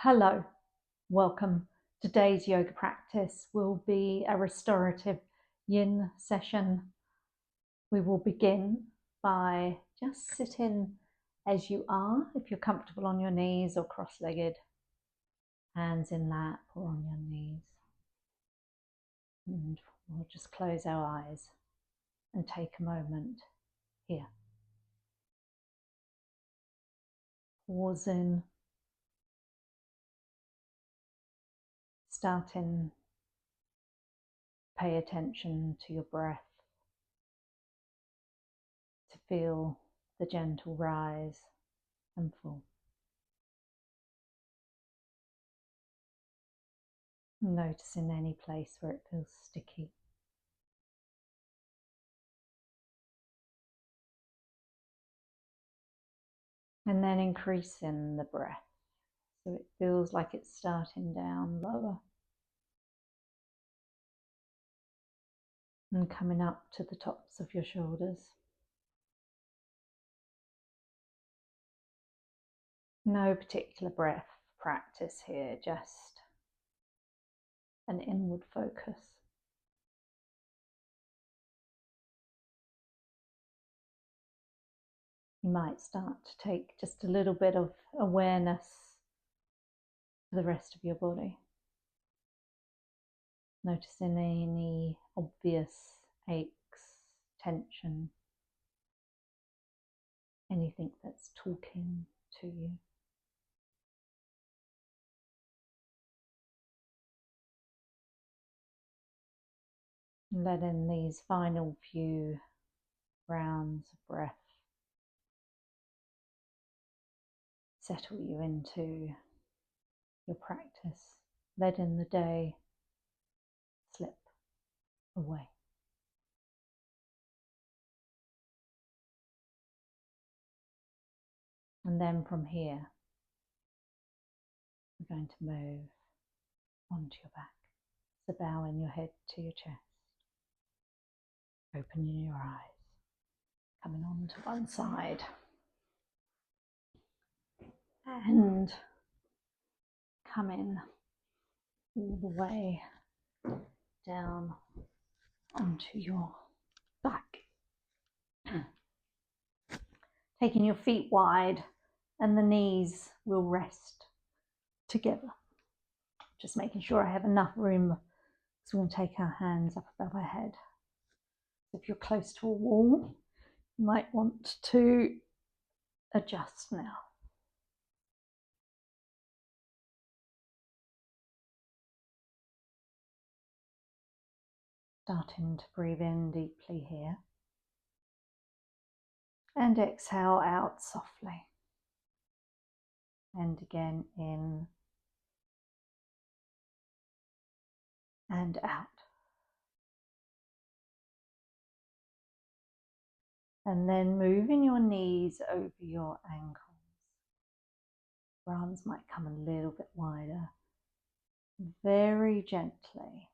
Hello, welcome. Today's yoga practice will be a restorative yin session. We will begin by just sitting as you are, if you're comfortable on your knees or cross-legged, hands in lap or on your knees. And we'll just close our eyes and take a moment here. Pausing, starting, pay attention to your breath, to feel the gentle rise and fall. Noticing any place where it feels sticky. And then increasing the breath so it feels like it's starting down lower and coming up to the tops of your shoulders. No particular breath practice here, just an inward focus. You might start to take just a little bit of awareness to the rest of your body. Noticing any obvious aches, tension, anything that's talking to you. Letting these final few rounds of breath settle you into your practice, letting the day slip away. And then from here, we're going to move onto your back. So bowing your head to your chest, opening your eyes, coming on to one side, and coming all the way down onto your back. Taking your feet wide and the knees will rest together. Just making sure I have enough room, so we'll take our hands up above our head. If you're close to a wall, you might want to adjust now. Starting to breathe in deeply here. And exhale out softly. And again in and out. And then moving your knees over your ankles. Your arms might come a little bit wider. Very gently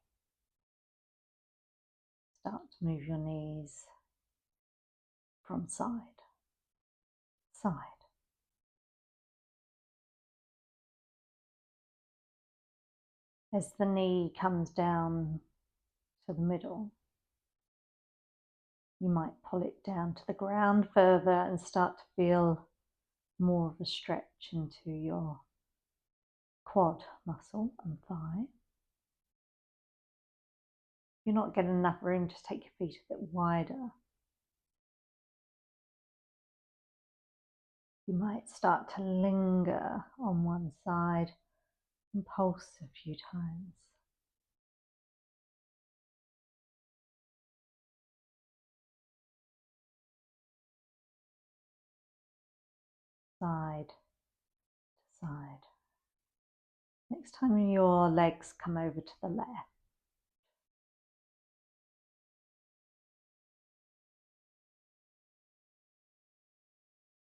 start to move your knees from side to side. As the knee comes down to the middle, you might pull it down to the ground further and start to feel more of a stretch into your quad muscle and thigh. If you're not getting enough room, just take your feet a bit wider. You might start to linger on one side and pulse a few times. Side to side. Next time your legs come over to the left.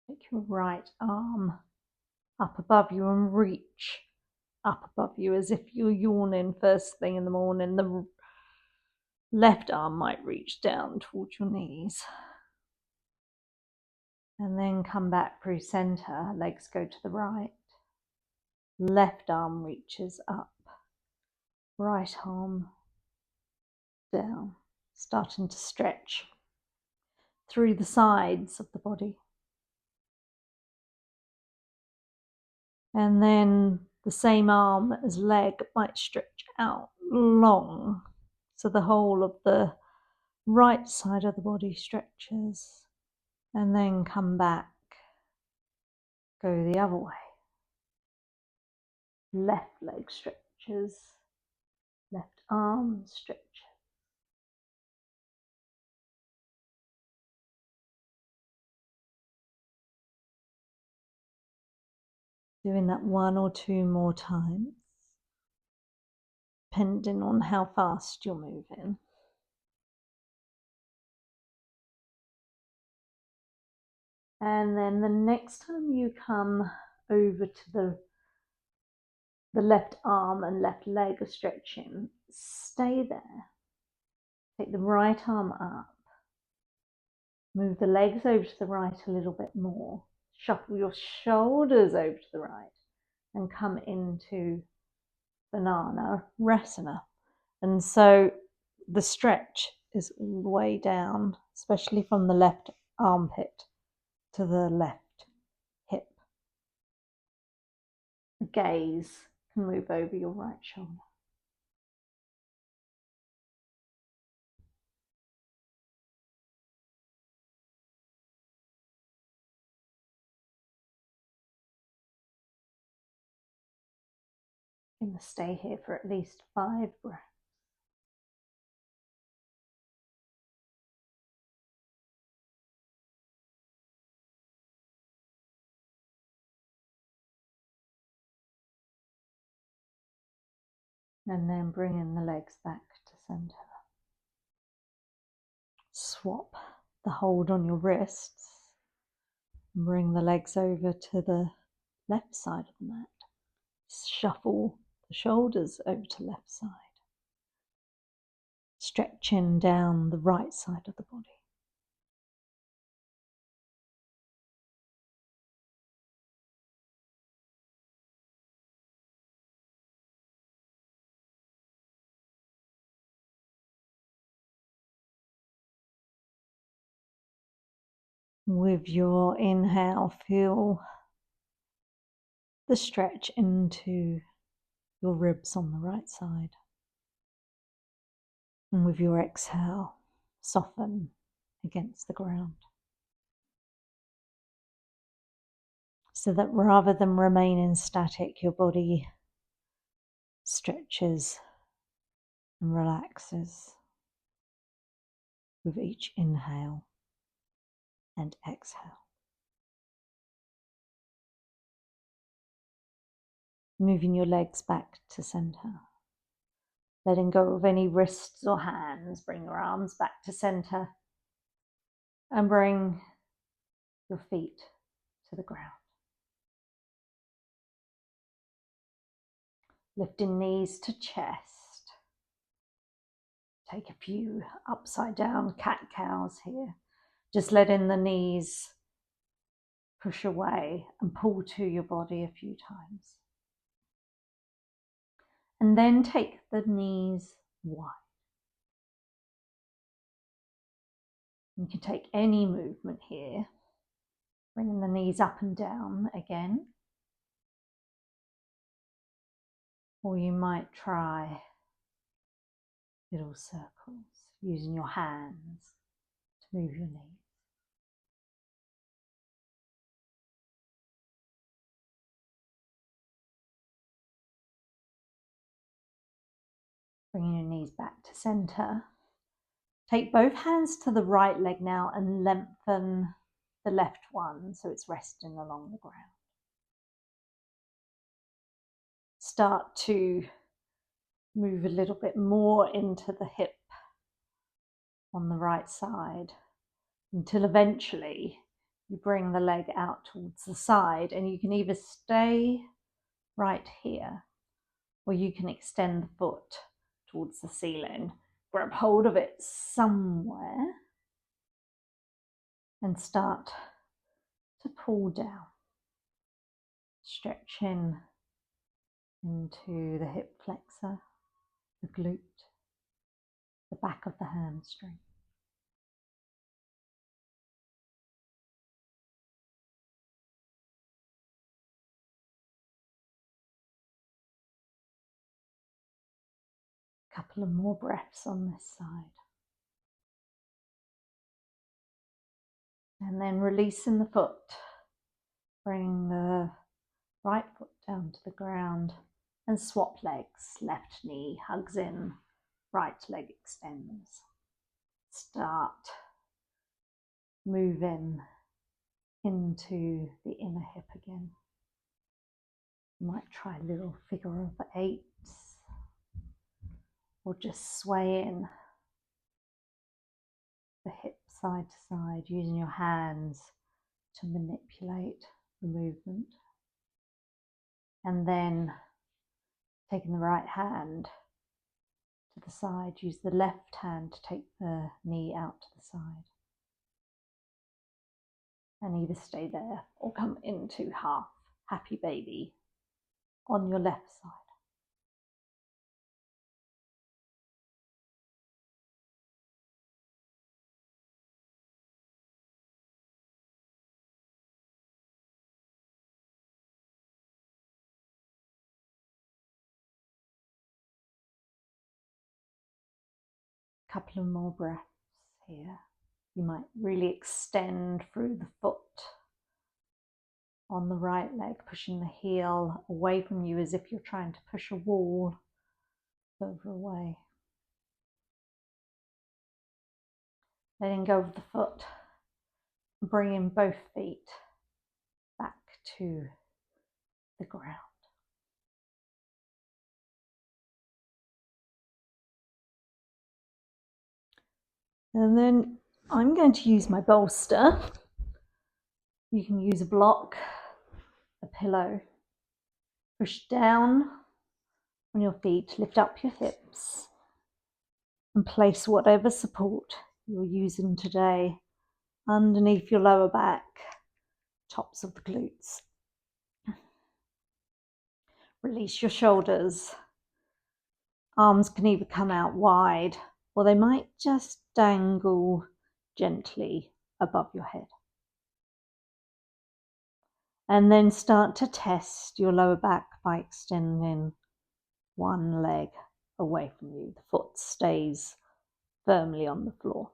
Take your right arm up above you and reach up above you as if you're yawning first thing in the morning. The left arm might reach down towards your knees. And then come back through center, legs go to the right. Left arm reaches up, right arm down, starting to stretch through the sides of the body. And then the same arm as leg might stretch out long, so the whole of the right side of the body stretches, and then come back, go the other way. Left leg stretches, left arm stretches. Doing that 1 or 2 more times, depending on how fast you're moving. And then the next time you come over to the left arm and left leg are stretching, stay there. Take the right arm up. Move the legs over to the right a little bit more. Shuffle your shoulders over to the right and come into Bananasana. And so the stretch is all the way down, especially from the left armpit to the left hip. The gaze can move over your right shoulder. You're going to stay here for at least 5 breaths. And then bring in the legs back to center. Swap the hold on your wrists. Bring the legs over to the left side of the mat. Shuffle the shoulders over to left side. Stretching down the right side of the body. With your inhale, feel the stretch into your ribs on the right side. And with your exhale, soften against the ground. So that rather than remaining static, your body stretches and relaxes with each inhale and exhale. Moving your legs back to center. Letting go of any wrists or hands. Bring your arms back to center. And bring your feet to the ground. Lifting knees to chest. Take a few upside down cat-cows here. Just letting the knees push away and pull to your body a few times. And then take the knees wide. You can take any movement here. Bringing the knees up and down again. Or you might try little circles using your hands to move your knees. Bringing your knees back to center. Take both hands to the right leg now and lengthen the left one so it's resting along the ground. Start to move a little bit more into the hip on the right side until eventually you bring the leg out towards the side, and you can either stay right here or you can extend the foot towards the ceiling. Grab hold of it somewhere and start to pull down, stretching into the hip flexor, the glute, the back of the hamstring. A couple of more breaths on this side. And then releasing the foot. Bring the right foot down to the ground and swap legs. Left knee hugs in, right leg extends. Start moving into the inner hip again. You might try a little figure of eights or just swaying the hip side to side, using your hands to manipulate the movement. And then taking the right hand to the side, use the left hand to take the knee out to the side. And either stay there or come into half happy baby on your left side. Couple of more breaths here. You might really extend through the foot on the right leg, pushing the heel away from you as if you're trying to push a wall further away. Letting go of the foot, bringing both feet back to the ground. And then I'm going to use my bolster. You can use a block, a pillow. Push down on your feet, lift up your hips, and place whatever support you're using today underneath your lower back, tops of the glutes. Release your shoulders. Arms can either come out wide or they might just dangle gently above your head. And then start to test your lower back by extending one leg away from you. The foot stays firmly on the floor.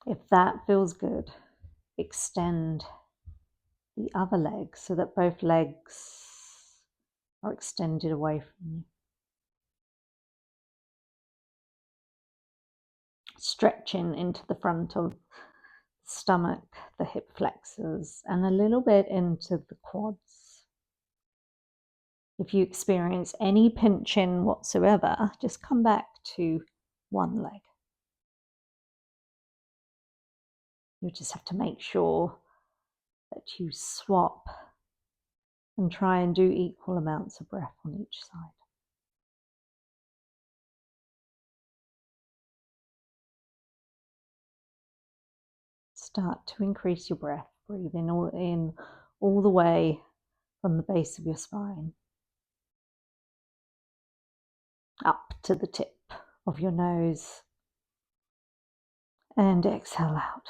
If that feels good, extend the other leg so that both legs are extended away from you. Stretching into the front of the stomach, the hip flexors, and a little bit into the quads. If you experience any pinching whatsoever, just come back to one leg. You just have to make sure that you swap and try and do equal amounts of breath on each side. Start to increase your breath, breathing all the way from the base of your spine up to the tip of your nose, and exhale out.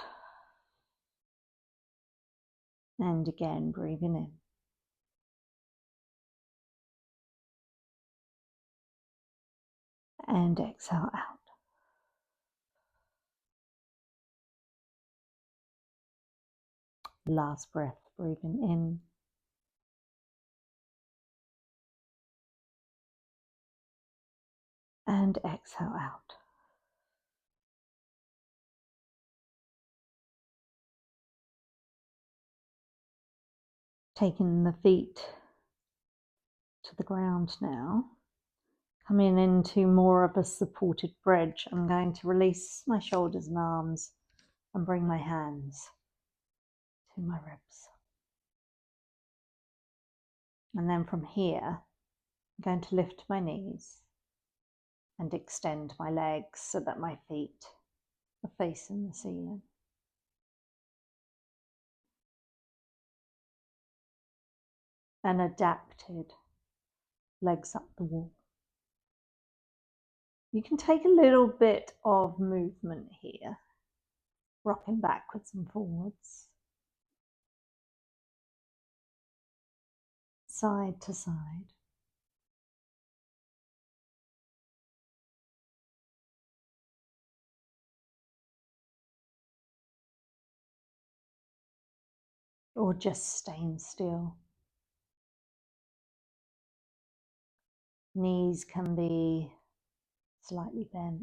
And again, breathing in. And exhale out. Last breath, breathing in. And exhale out. Taking the feet to the ground now. Coming into more of a supported bridge. I'm going to release my shoulders and arms and bring my hands to my ribs. And then from here, I'm going to lift my knees and extend my legs so that my feet are facing the ceiling. an adapted legs up the wall. You can take a little bit of movement here, rocking backwards and forwards, side to side. Or just staying still. Knees can be slightly bent.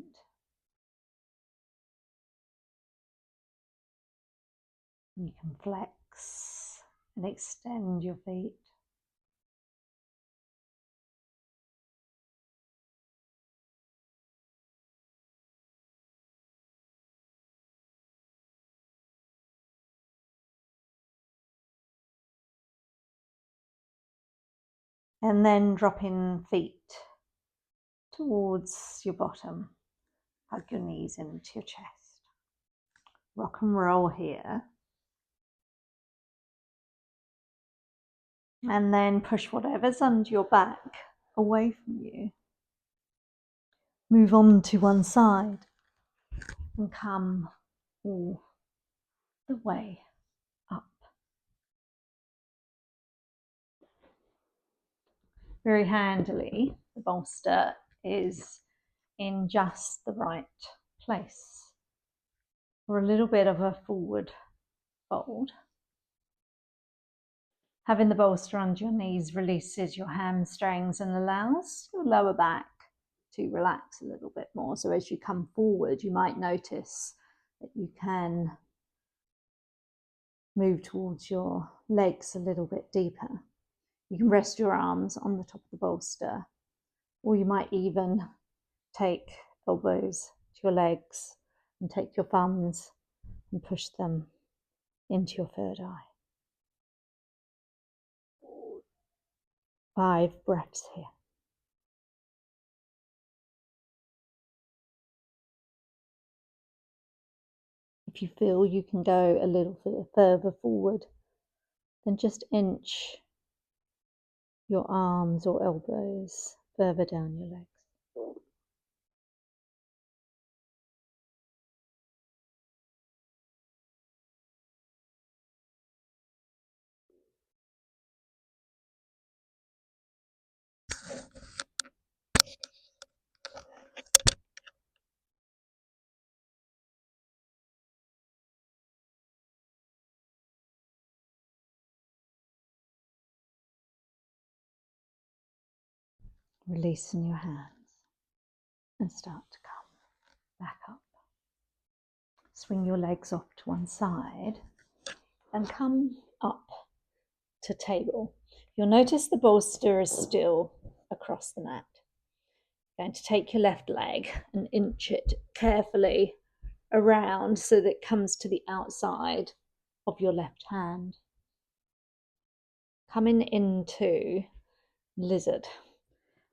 You can flex and extend your feet. And then dropping feet towards your bottom. Hug your knees into your chest. Rock and roll here. And then push whatever's under your back away from you. Move on to one side and come all the way up. Very handily, the bolster is in just the right place for a little bit of a forward fold. Having the bolster under your knees releases your hamstrings and allows your lower back to relax a little bit more. So as you come forward, you might notice that you can move towards your legs a little bit deeper. You can rest your arms on the top of the bolster, or you might even take elbows to your legs and take your thumbs and push them into your third eye. 5 breaths here. If you feel you can go a little further forward, then just inch your arms or elbows further down your legs. Releasing your hands and start to come back up. Swing your legs off to one side and come up to table. You'll notice the bolster is still across the mat. You're going to take your left leg and inch it carefully around so that it comes to the outside of your left hand. Coming into lizard.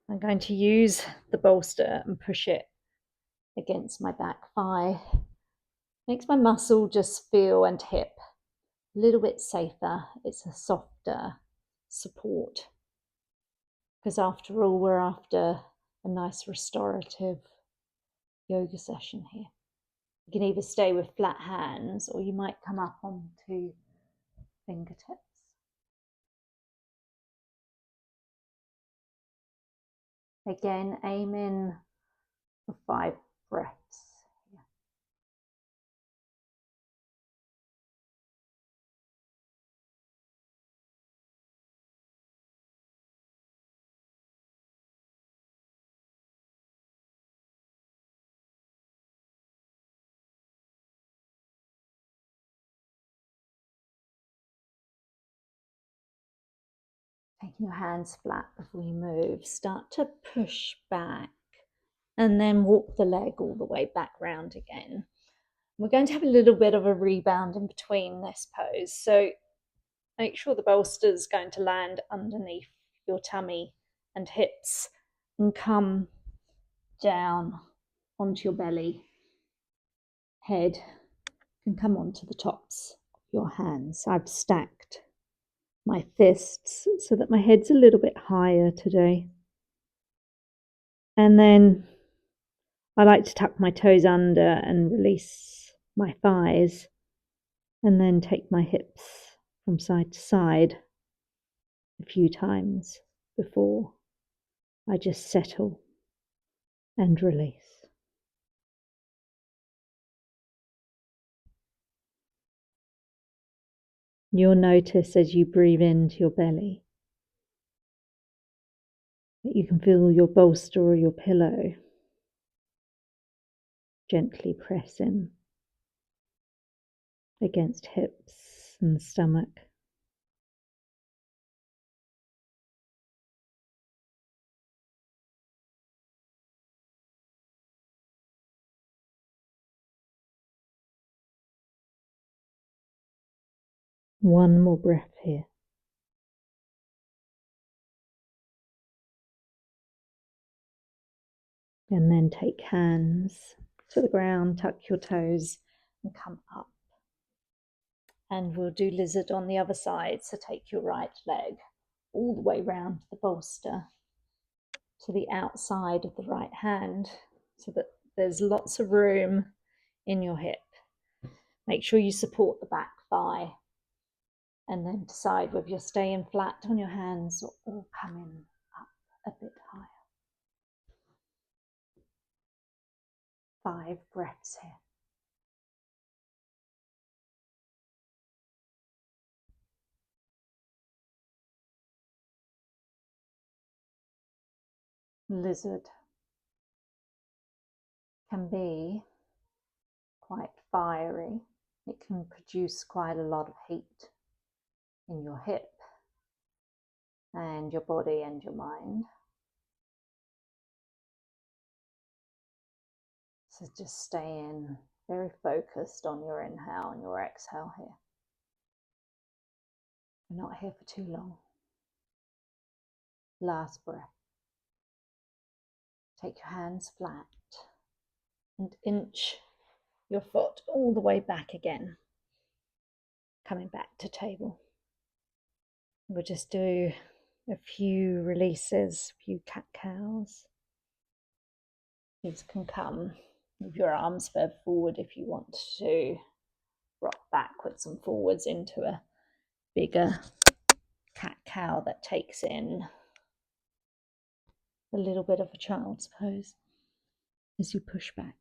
I'm going to use the bolster and push it against my back thigh. Makes my muscle just feel and hip a little bit safer. It's a softer support. Because after all, we're after a nice restorative yoga session here. You can either stay with flat hands or you might come up onto fingertips. Again, aim in for 5 breaths. Taking your hands flat before you move, start to push back and then walk the leg all the way back round again. We're going to have a little bit of a rebound in between this pose, so make sure the bolster is going to land underneath your tummy and hips and come down onto your belly. Head can come onto the tops of your hands. I've stacked my fists so that my head's a little bit higher today. And then I like to tuck my toes under and release my thighs, and then take my hips from side to side a few times before I just settle and release. You'll notice as you breathe into your belly that you can feel your bolster or your pillow gently pressing against hips and stomach. One more breath here. And then take hands to the ground, tuck your toes and come up. And we'll do lizard on the other side. So take your right leg all the way round the bolster to the outside of the right hand so that there's lots of room in your hip. Make sure you support the back thigh, and then decide whether you're staying flat on your hands or coming up a bit higher. 5 breaths here. Lizard can be quite fiery. It can produce quite a lot of heat in your hip and your body and your mind. So just staying very focused on your inhale and your exhale here. We're not here for too long. Last breath. Take your hands flat and inch your foot all the way back again, coming back to table. We'll just do a few releases, a few cat-cows. These can come with your arms further forward if you want to rock backwards and forwards into a bigger cat-cow that takes in a little bit of a child's pose as you push back.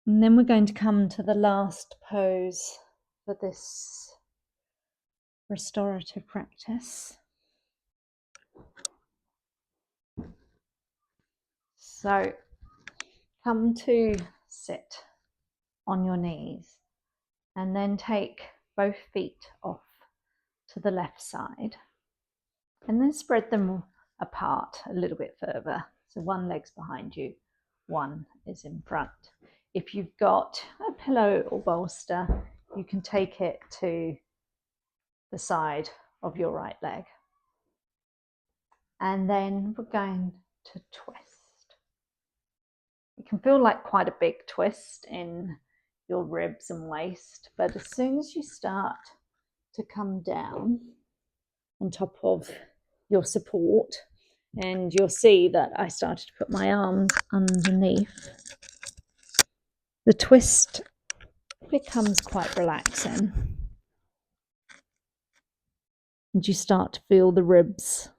And then we're going to come to the last pose for this restorative practice. So come to sit on your knees and then take both feet off to the left side and then spread them apart a little bit further. So one leg's behind you, one is in front. If you've got a pillow or bolster, you can take it to the side of your right leg. And then we're going to twist. It can feel like quite a big twist in your ribs and waist, but as soon as you start to come down on top of your support, and you'll see that I started to put my arms underneath, the twist becomes quite relaxing. And you start to feel the ribs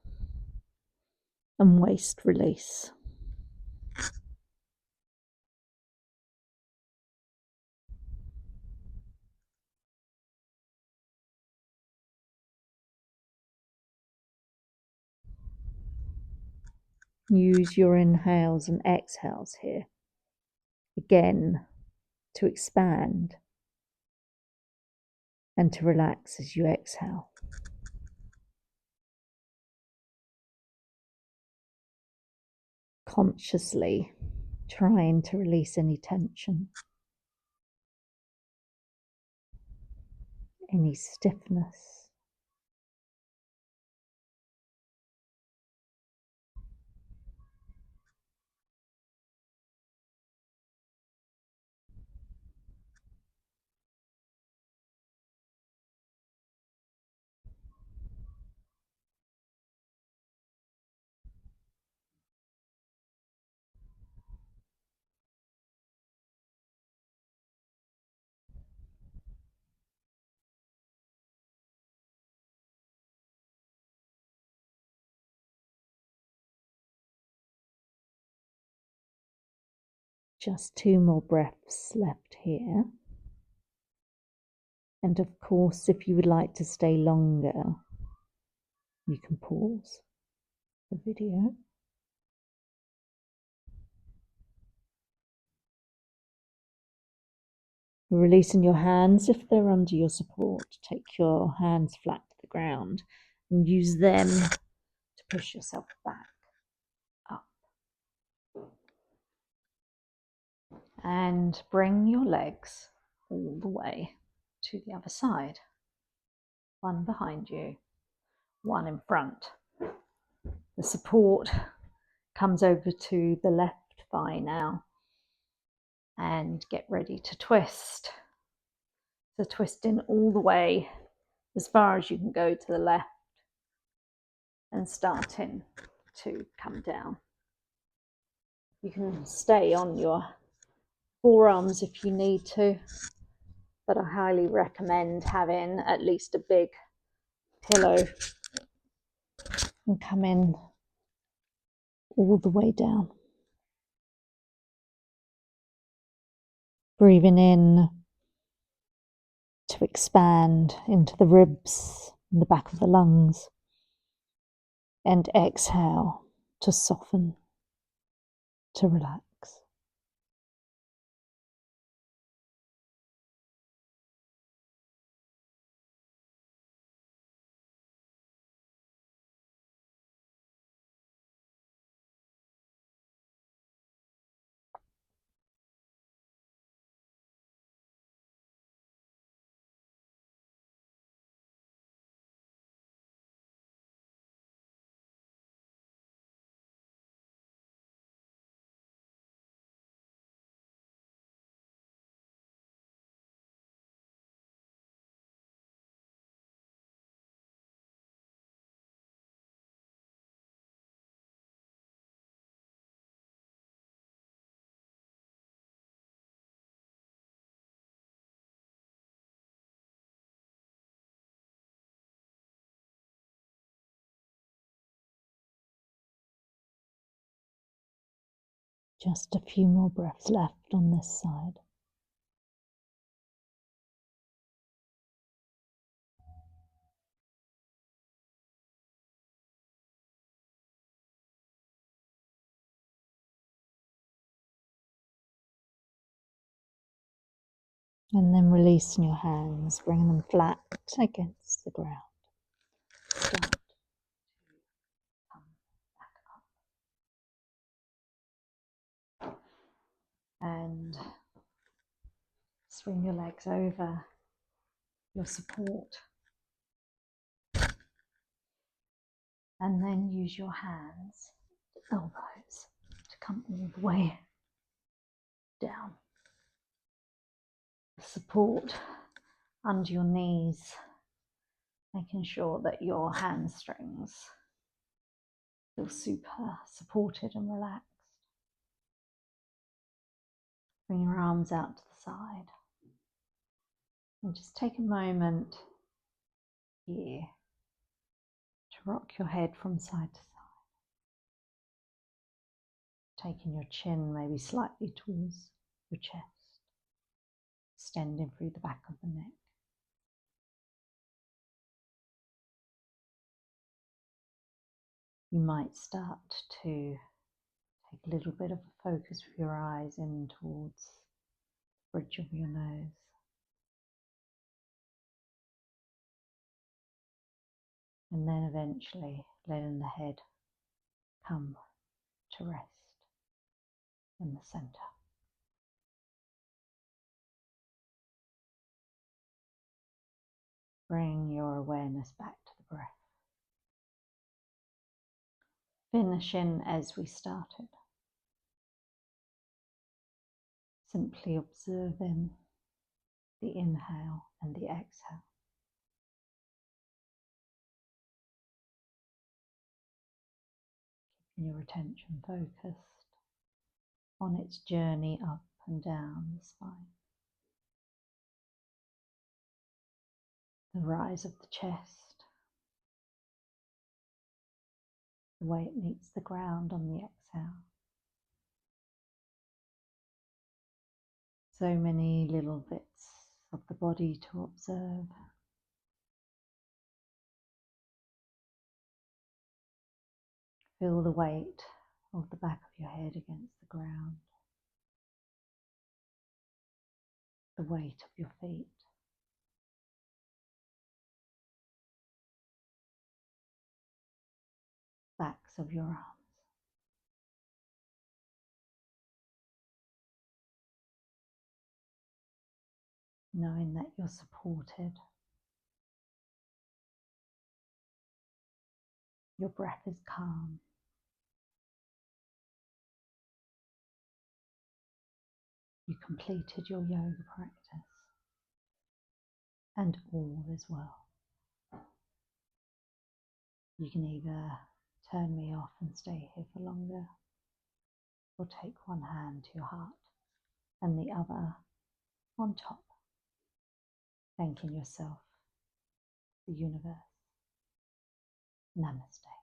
and waist release. Use your inhales and exhales here, again, to expand and to relax as you exhale. Consciously trying to release any tension, any stiffness. Just 2 more breaths left here. And of course, if you would like to stay longer, you can pause the video. Releasing your hands if they're under your support. Take your hands flat to the ground and use them to push yourself back up. And bring your legs all the way to the other side. One behind you, one in front. The support comes over to the left thigh now. And get ready to twist. So twisting all the way as far as you can go to the left and starting to come down. You can stay on your forearms if you need to, but I highly recommend having at least a big pillow and come in all the way down. Breathing in to expand into the ribs and the back of the lungs, and exhale to soften, to relax. Just a few more breaths left on this side. And then releasing your hands, bringing them flat against the ground. Start to come back up. And swing your legs over your support. And then use your hands, elbows, to come all the way down. Support under your knees, making sure that your hamstrings feel super supported and relaxed. Bring your arms out to the side. And just take a moment here to rock your head from side to side. Taking your chin maybe slightly towards your chest, extending through the back of the neck. You might start to take a little bit of a focus with your eyes in towards the bridge of your nose. And then eventually letting the head come to rest in the center. Bring your awareness back to the breath. Finishing as we started. Simply observing the inhale and the exhale. Keeping your attention focused on its journey up and down the spine. The rise of the chest, the way it meets the ground on the exhale. So many little bits of the body to observe. Feel the weight of the back of your head against the ground, the weight of your feet, backs of your arms. Knowing that you're supported. Your breath is calm. You completed your yoga practice, and all is well. You can either turn me off and stay here for longer, or take one hand to your heart and the other on top, thanking yourself, the universe. Namaste.